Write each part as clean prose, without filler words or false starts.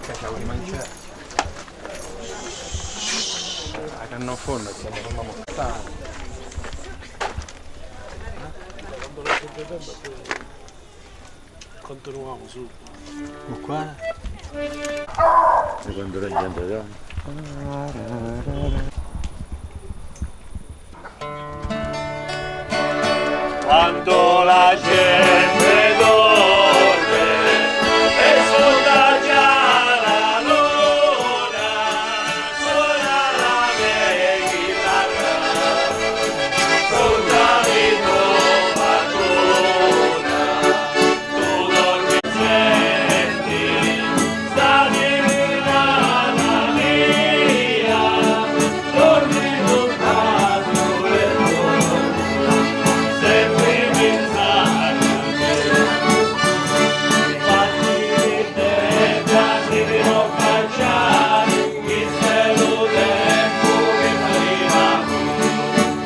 Cacciavo di mangiare. La canna fondo è stata una mortale. Quando lo sento tempo continuiamo su. Ma qua? E quando la gente da? Quando la gente dorme e suona già la luna, suona la mia chitarra, suona il tuo matuna, tu dormi senti, sta divina mia, dormi lontano sul letto. Sempre pensare a te, infatti te piace di non facciare, chi se lo tempo che fai l'amore,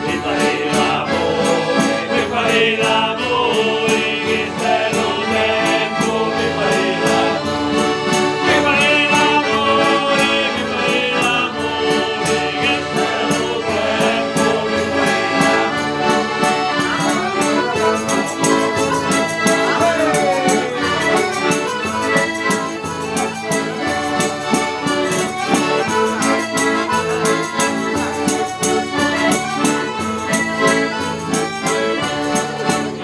che fai l'amore, che fai l'amore, chi se lo tempo che fai l'amore, che fai l'amore, che fai l'amore, che se lo tempo che fai l'amore.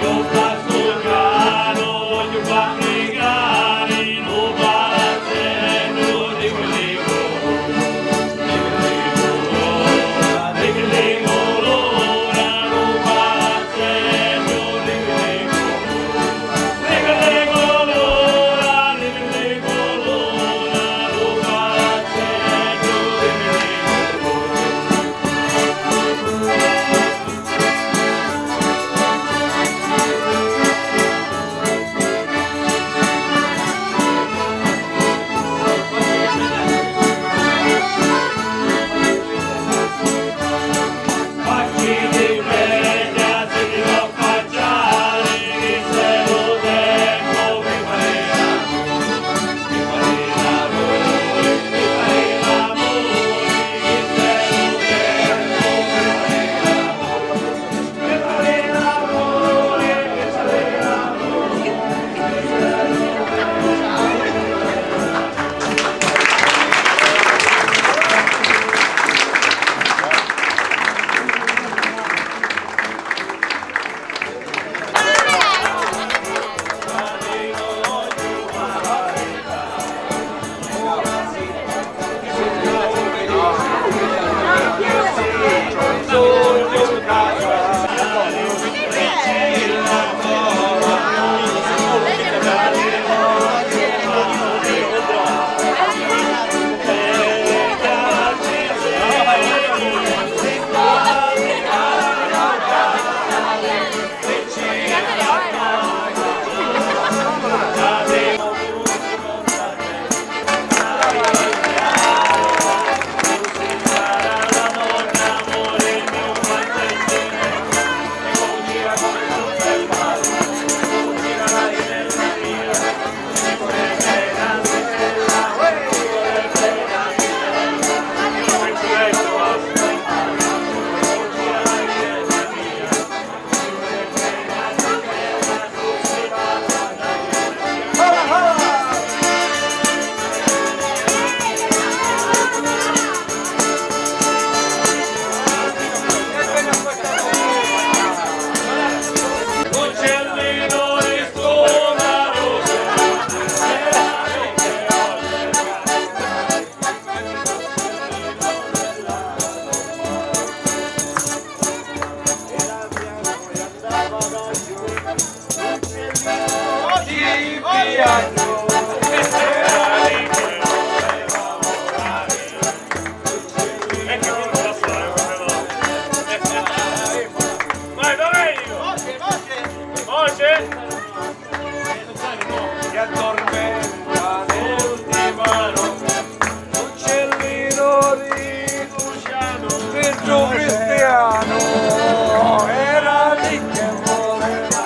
Io passo piano, voglio fabbricare in un palazzetto di quelli colora, in un palazzetto di quelli colora, in un palazzetto di quelli colora. Facci di bella, se ti lo facciare, chi se lo tempo che fai l'amore, che fai l'amore, che fai l'amore, chi se lo tempo che fai l'amore, che fai l'amore. Uccellino di stona Vai, Domenico! Voce! Si addormenta l'ultima notte, uccellino di Luciano, Sergio Cristiano, era lì che voleva.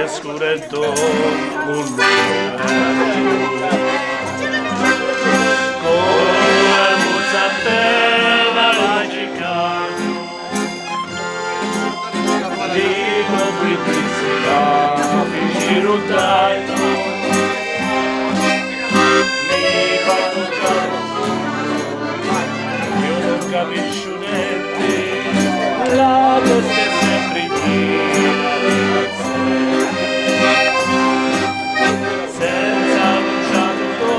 è scuretto un come muzzantella magica dico tristezza firuttaino mi fa toccare io non capisco niente la testa è sempre piena di senza luciato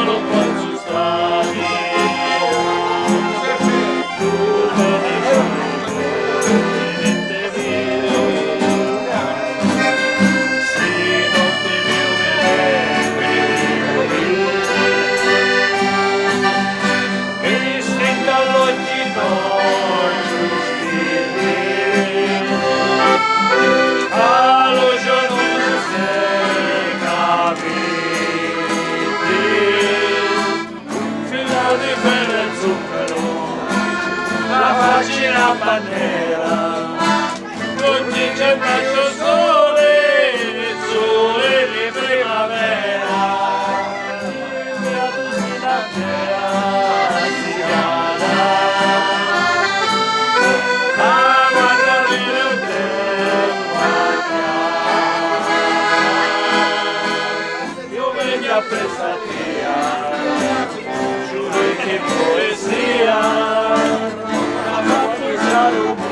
non posso stare tu me ne niente vero se non ti vedo bene mi stringo all'occhio allo giorno se capiti fila di pelle e zucchero la faccia bandiera non ti c'è il sole di primavera la tusina terra si chiama a guardare il tempo io vengo a prestatia giuro che poesia la faccio usare un po'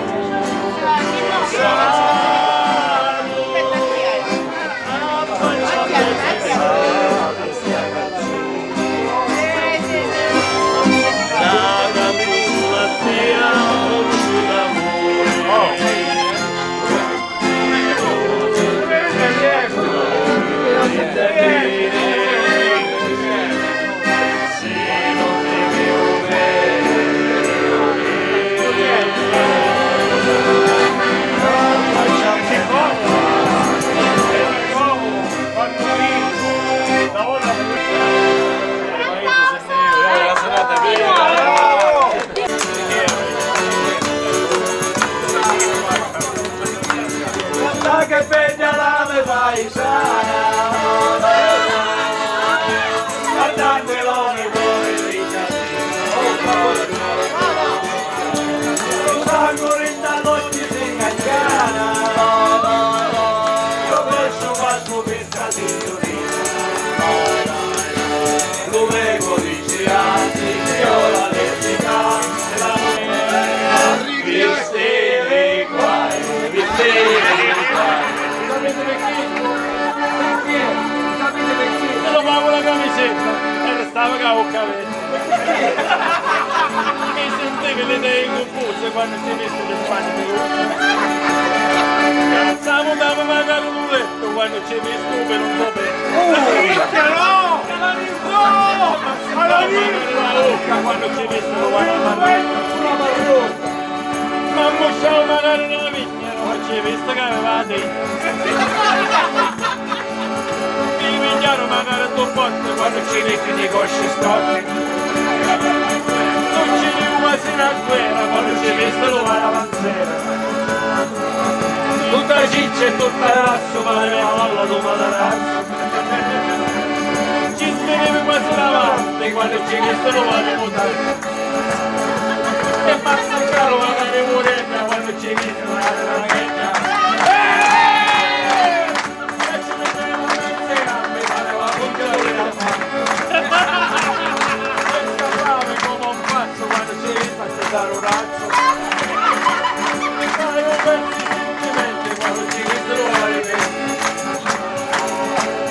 che pegna la me paesana guardandolo nei cuori sangue dall'occhio si inganciana io penso quattro pescatino lo vengo dice anzi che ho la necessità della misteri qua misteri lo pago la camisetta e restava che avevo capello mi sentivo le idee confuse quando si mette le spalle di stavo dando magari un letto quando ci hai visto per un po' bene alla bocca quando ci hai visto lo guarda ma mosciavo magari nella vigna non ci hai visto che aveva dentro magari tu forte quando ci metti dei cosci storti non ci vivo quasi una guerra quando ci metti lo va la panzera tutta ciccia e tutta razzo ma la mia molla tu ma la razzo ci svedevi quasi davanti quando ci metti lo va le mutare e passa il caro magari morenda quando ci metti lo va la raghetta dare un razzo fai un bel sentimento quando ci vedono la rete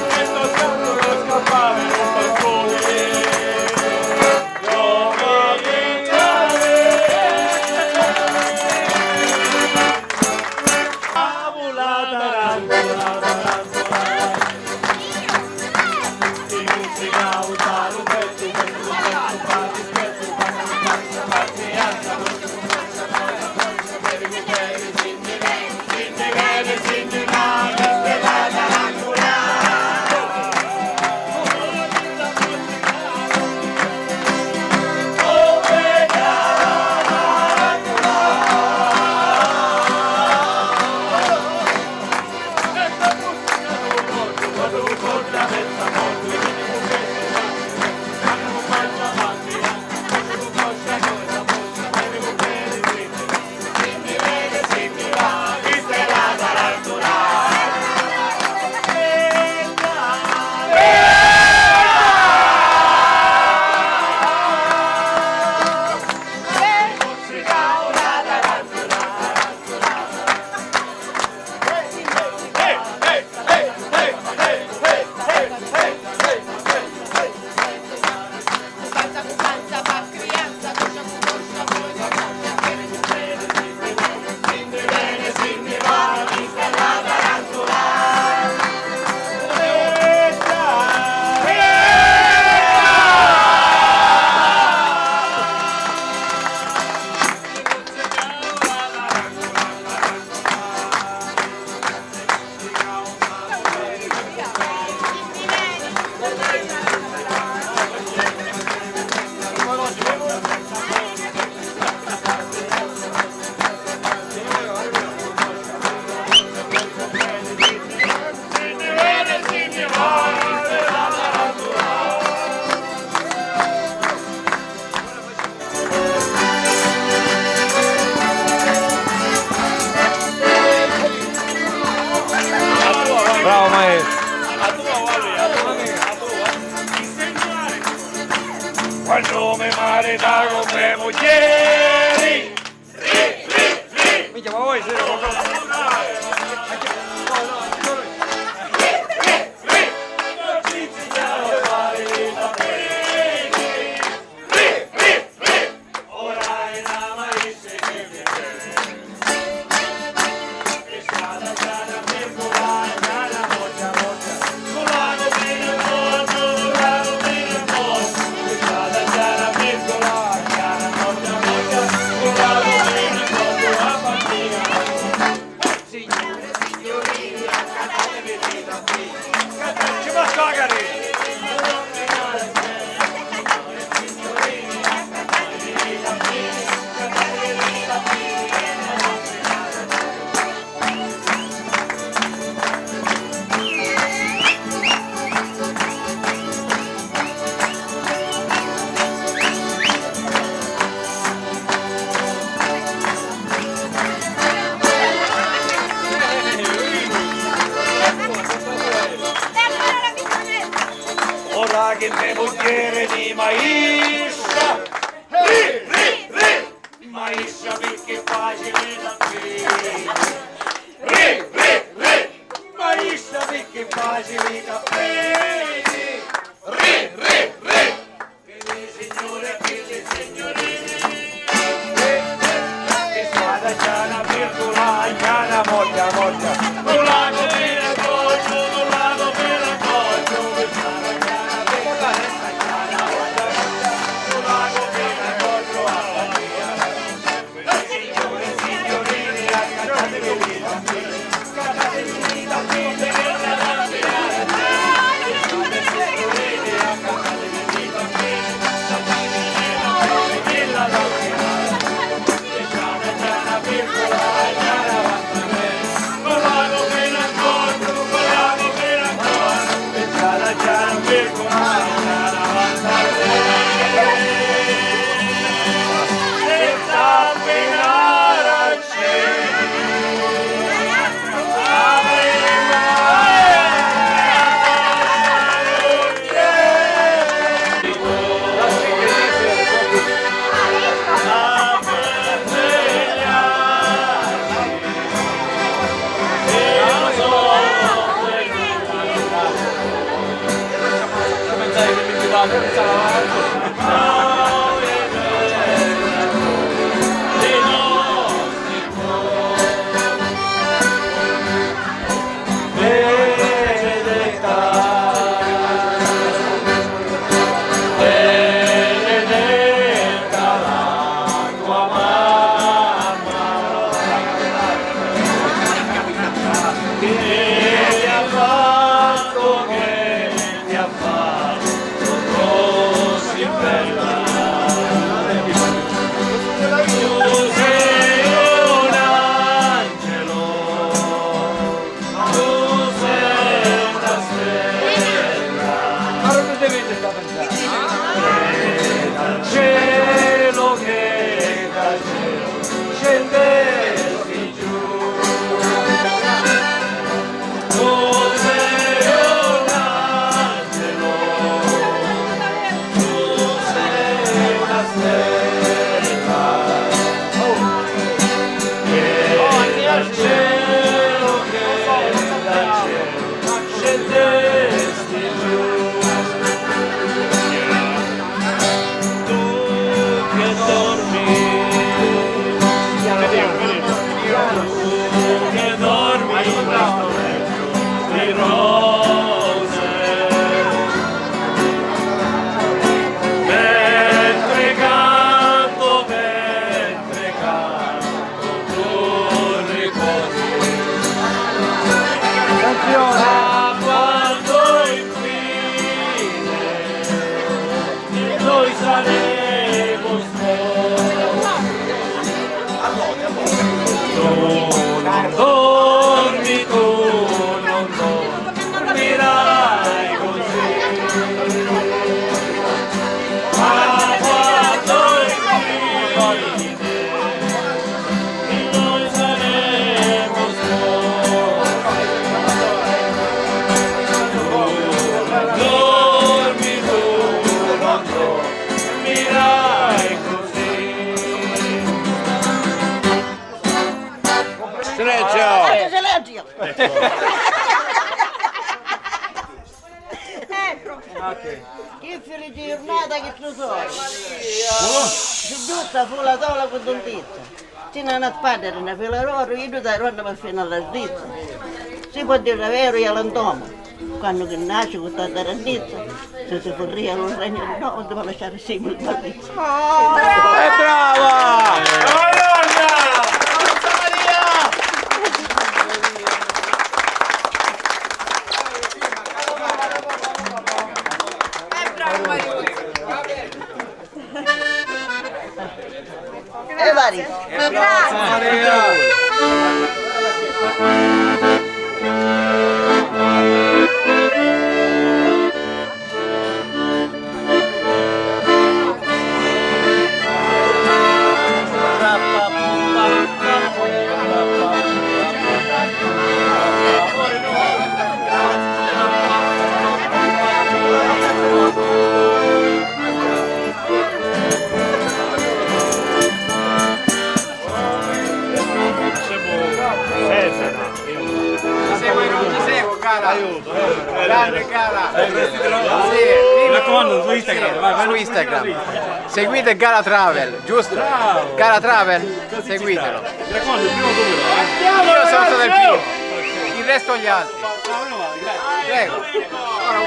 e sto scatto per scappare nel balcone come entrare la tarantola di musica usare un pezzo Bravo maestro. A tua, Wally, a tua. Quando mi mare da come moglieri. Minchia, ma voi siete... Ora che me mogliere di Maisha, Maisha perché facile da bere, Maisha perché facile da bere, che signore, che signorini, che strada c'è una virgola, c'è una moglia, non la per appoggio, non la per appoggio, che strada c'è una virgola, non la per appoggio, signore, signorini, cantatevi da qui, cantatevi da qui, Che fine di giornata che tu sei? Si giusta fu la tavola con tontizza. Se non ha padre, una fila loro, io ti ronda fino alla stizza. Si può dire vero e all'antomo. Quando che nasce con tanta randizza, se si corria non regno di no, deve lasciare sempre il baldizzo. E vari. Aiuto, grande cara. Mi raccomando su Instagram, vai su Instagram. Seguite Gala Travel, giusto? Gala Travel, seguitelo. Mi raccomando, il primo numero, Io sono stato il primo, il resto gli altri. Prego. Ora,